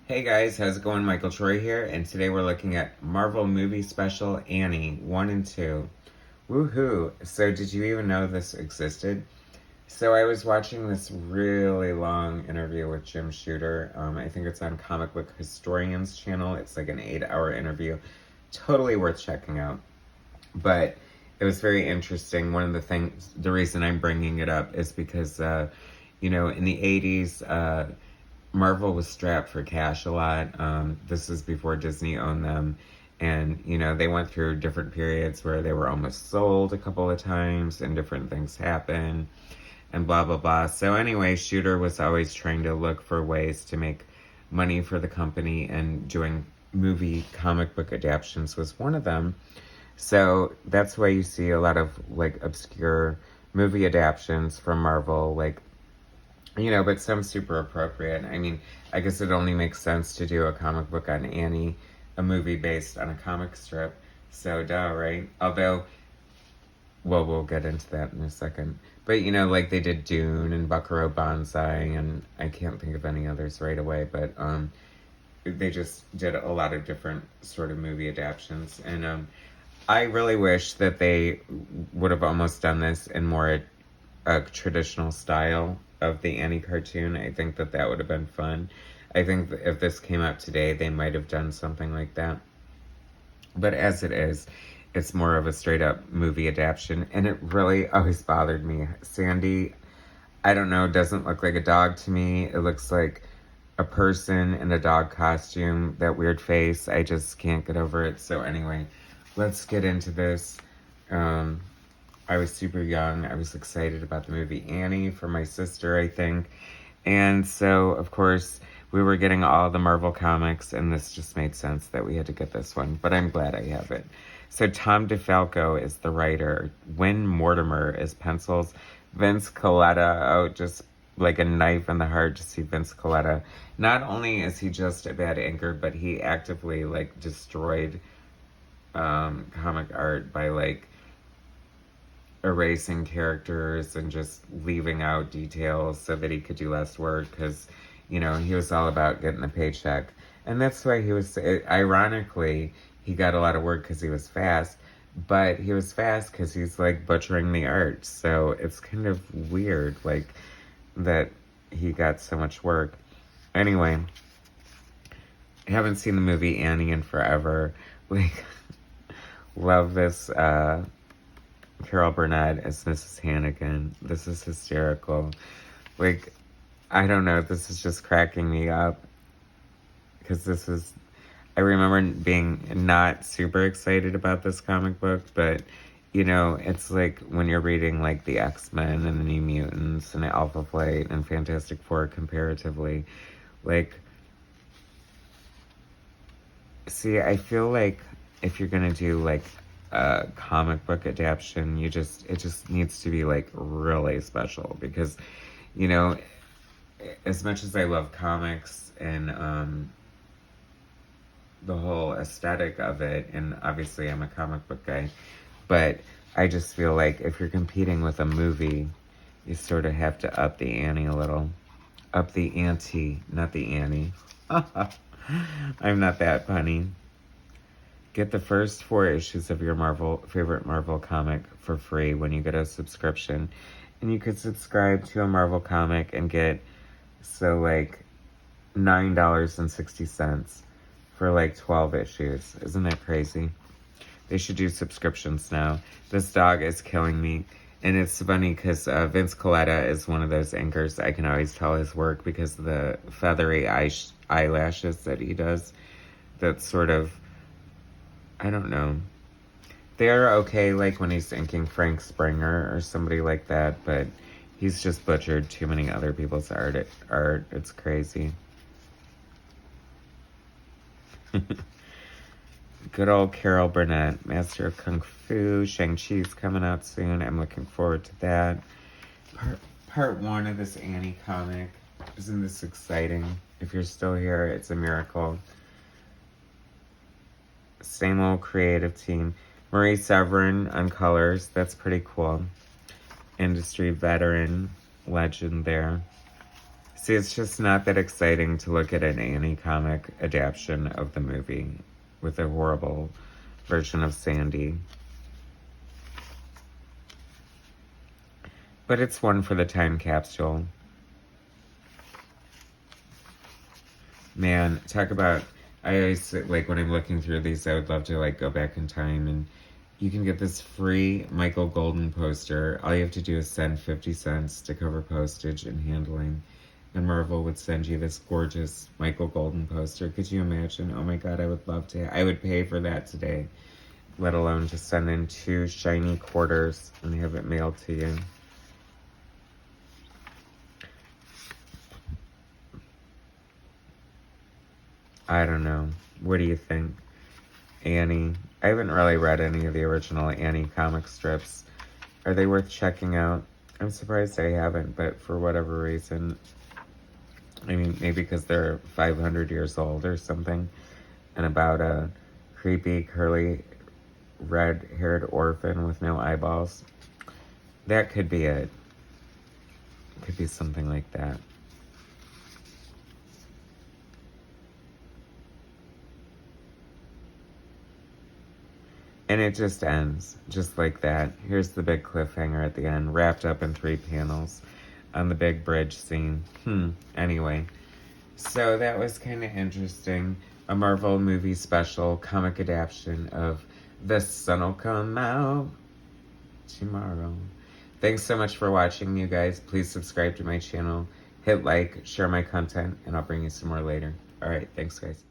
Hey guys, how's it going? Michael Troy here, and today we're looking at Marvel movie special Annie 1 and 2. Woohoo! So, did you even know this existed? So, I was watching this really long interview with Jim Shooter. I think it's on Comic Book Historian's channel. It's like an 8-hour interview. Totally worth checking out. But it was very interesting. One of the things, the reason I'm bringing it up is because, in the 80s, Marvel was strapped for cash a lot. This is before Disney owned them. And, they went through different periods where they were almost sold a couple of times and different things happened and blah, blah, blah. So, anyway, Shooter was always trying to look for ways to make money for the company, and doing movie comic book adaptions was one of them. So, that's why you see a lot of like obscure movie adaptions from Marvel, like but some super appropriate. I mean, I guess it only makes sense to do a comic book on Annie, a movie based on a comic strip. So, duh, right? Although, well, we'll get into that in a second. But, like they did Dune and Buckaroo Banzai, and I can't think of any others right away, but they just did a lot of different sort of movie adaptions. And I really wish that they would have almost done this in more a traditional style of the Annie cartoon. I think that would have been fun. I think if this came out today, they might have done something like that. But as it is, it's more of a straight up movie adaptation, and it really always bothered me. Sandy, I don't know, doesn't look like a dog to me. It looks like a person in a dog costume, that weird face. I just can't get over it. So anyway, let's get into this. I was super young. I was excited about the movie Annie for my sister, I think. And so, of course, we were getting all the Marvel comics, and this just made sense that we had to get this one. But I'm glad I have it. So Tom DeFalco is the writer. Win Mortimer is pencils. Vince Colletta, oh, just like a knife in the heart to see Vince Colletta. Not only is he just a bad anchor, but he actively, destroyed comic art by, erasing characters and just leaving out details so that he could do less work, because he was all about getting the paycheck. And that's why he was, ironically, he got a lot of work because he was fast, but he was fast because he's butchering the art. So it's kind of weird that he got so much work. Anyway, I haven't seen the movie Annie in forever. Love this Carol Burnett as Mrs. Hannigan. This is hysterical. I don't know, this is just cracking me up. Because I remember being not super excited about this comic book, but, it's like when you're reading, the X-Men and the New Mutants and Alpha Flight and Fantastic Four comparatively. See, I feel like if you're gonna do, a comic book adaptation, it just needs to be really special, because as much as I love comics and the whole aesthetic of it, and obviously I'm a comic book guy, but I just feel like if you're competing with a movie, you sort of have to up the ante a little. Up the ante, not the Annie. I'm not that funny. Get the first 4 issues of your favorite Marvel comic for free when you get a subscription. And you could subscribe to a Marvel comic and get, $9.60 for 12 issues. Isn't that crazy? They should do subscriptions now. This dog is killing me. And it's funny because Vince Colletta is one of those anchors. I can always tell his work because of the feathery eyelashes that he does. That's sort of, I don't know. They're okay, when he's inking Frank Springer or somebody like that, but he's just butchered too many other people's art. It's crazy. Good old Carol Burnett, Master of Kung Fu. Shang-Chi's coming out soon. I'm looking forward to that. Part 1 of this Annie comic. Isn't this exciting? If you're still here, it's a miracle. Same old creative team. Marie Severin on colors. That's pretty cool. Industry veteran legend there. See, it's just not that exciting to look at an Annie comic adaptation of the movie with a horrible version of Sandy. But it's one for the time capsule. Man, talk about... I always, like, when I'm looking through these, I would love to, like, go back in time, and you can get this free Michael Golden poster. All you have to do is send 50 cents to cover postage and handling, and Marvel would send you this gorgeous Michael Golden poster. Could you imagine? Oh my god, I would love to. I would pay for that today, let alone just send in 2 shiny quarters and have it mailed to you. I don't know. What do you think? Annie. I haven't really read any of the original Annie comic strips. Are they worth checking out? I'm surprised I haven't, but for whatever reason, I mean, maybe because they're 500 years old or something, and about a creepy, curly, red-haired orphan with no eyeballs. That could be it. Could be something like that. And it just ends, just like that. Here's the big cliffhanger at the end, wrapped up in 3 panels on the big bridge scene. Anyway, so that was kind of interesting. A Marvel movie special comic adaptation of The Sun'll Come Out Tomorrow. Thanks so much for watching, you guys. Please subscribe to my channel, hit like, share my content, and I'll bring you some more later. Alright, thanks, guys.